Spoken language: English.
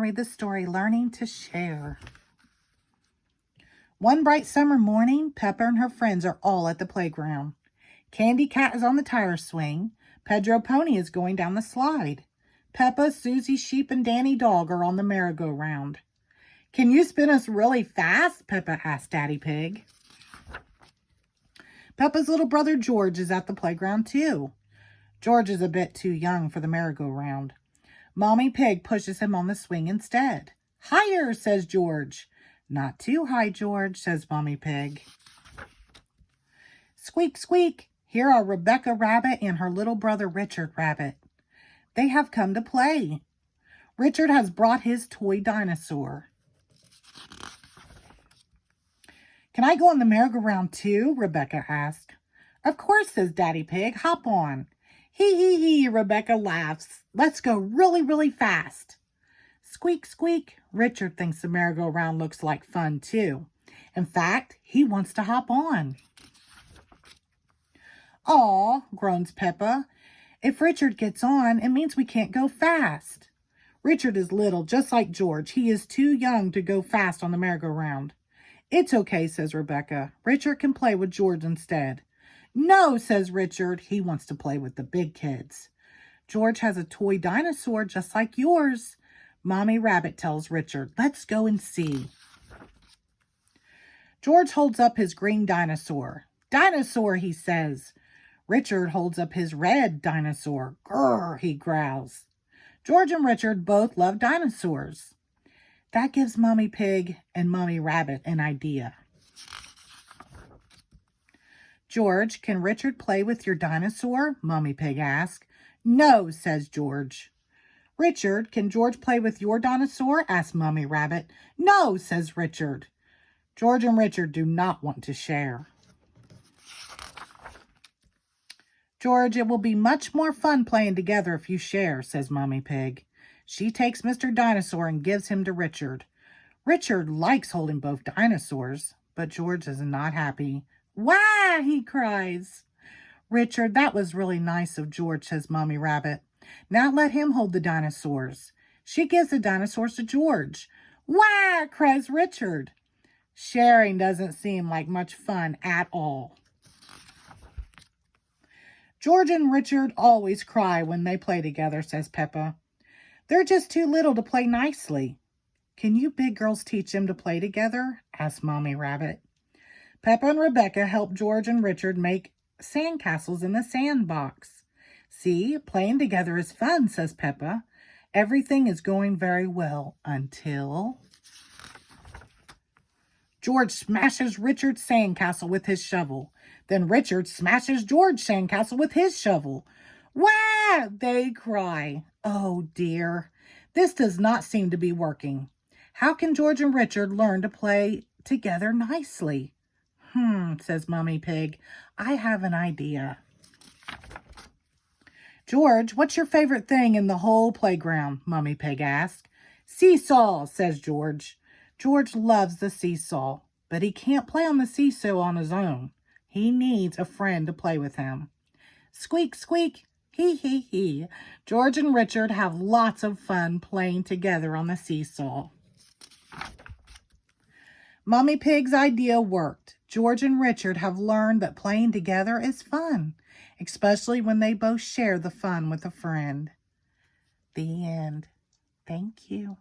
read the story, Learning to Share. One bright summer morning, Peppa and her friends are all at the playground. Candy Cat is on the tire swing. Pedro Pony is going down the slide. Peppa, Susie Sheep, and Danny Dog are on the merry-go-round. "Can you spin us really fast?" Peppa asked Daddy Pig. Peppa's little brother George is at the playground too. George is a bit too young for the merry-go-round. Mommy Pig pushes him on the swing instead. "Higher," says George. "Not too high, George," says Mommy Pig. Squeak, squeak. Here are Rebecca Rabbit and her little brother Richard Rabbit. They have come to play. Richard has brought his toy dinosaur. "Can I go on the merry-go-round too?" Rebecca asked. "Of course," says Daddy Pig. "Hop on." "Hee hee hee," Rebecca laughs. "Let's go really, really fast." Squeak, squeak. Richard thinks the merry-go-round looks like fun too. In fact, he wants to hop on. "Aw," groans Peppa. "If Richard gets on, it means we can't go fast." Richard is little, just like George. He is too young to go fast on the merry-go-round. "It's okay," says Rebecca. "Richard can play with George instead." "No," says Richard. He wants to play with the big kids. "George has a toy dinosaur just like yours." Mommy Rabbit tells Richard, "Let's go and see." George holds up his green dinosaur. "Dinosaur," he says. Richard holds up his red dinosaur. "Grrr," he growls. George and Richard both love dinosaurs. That gives Mommy Pig and Mommy Rabbit an idea. "George, can Richard play with your dinosaur?" Mommy Pig asks. "No," says George. "Richard, can George play with your dinosaur?" asks Mommy Rabbit. "No," says Richard. George and Richard do not want to share. "George, it will be much more fun playing together if you share," says Mommy Pig. She takes Mr. Dinosaur and gives him to Richard. Richard likes holding both dinosaurs, but George is not happy. "Wah!" he cries. "Richard, that was really nice of George," says Mommy Rabbit. "Now let him hold the dinosaurs." She gives the dinosaurs to George. "Wah!" cries Richard. Sharing doesn't seem like much fun at all. "George and Richard always cry when they play together," says Peppa. "They're just too little to play nicely." "Can you big girls teach them to play together?" asks Mommy Rabbit. Peppa and Rebecca help George and Richard make sandcastles in the sandbox. "See, playing together is fun," says Peppa. "Everything is going very well until..." George smashes Richard's sandcastle with his shovel. Then Richard smashes George's sandcastle with his shovel. "Wah!" they cry. "Oh dear, this does not seem to be working. How can George and Richard learn to play together nicely?" Says Mommy Pig. "I have an idea." "George, what's your favorite thing in the whole playground?" Mommy Pig asked. "Seesaw," says George. George loves the seesaw, but he can't play on the seesaw on his own. He needs a friend to play with him. Squeak, squeak, hee hee hee. George and Richard have lots of fun playing together on the seesaw. Mommy Pig's idea worked. George and Richard have learned that playing together is fun, especially when they both share the fun with a friend. The end. Thank you.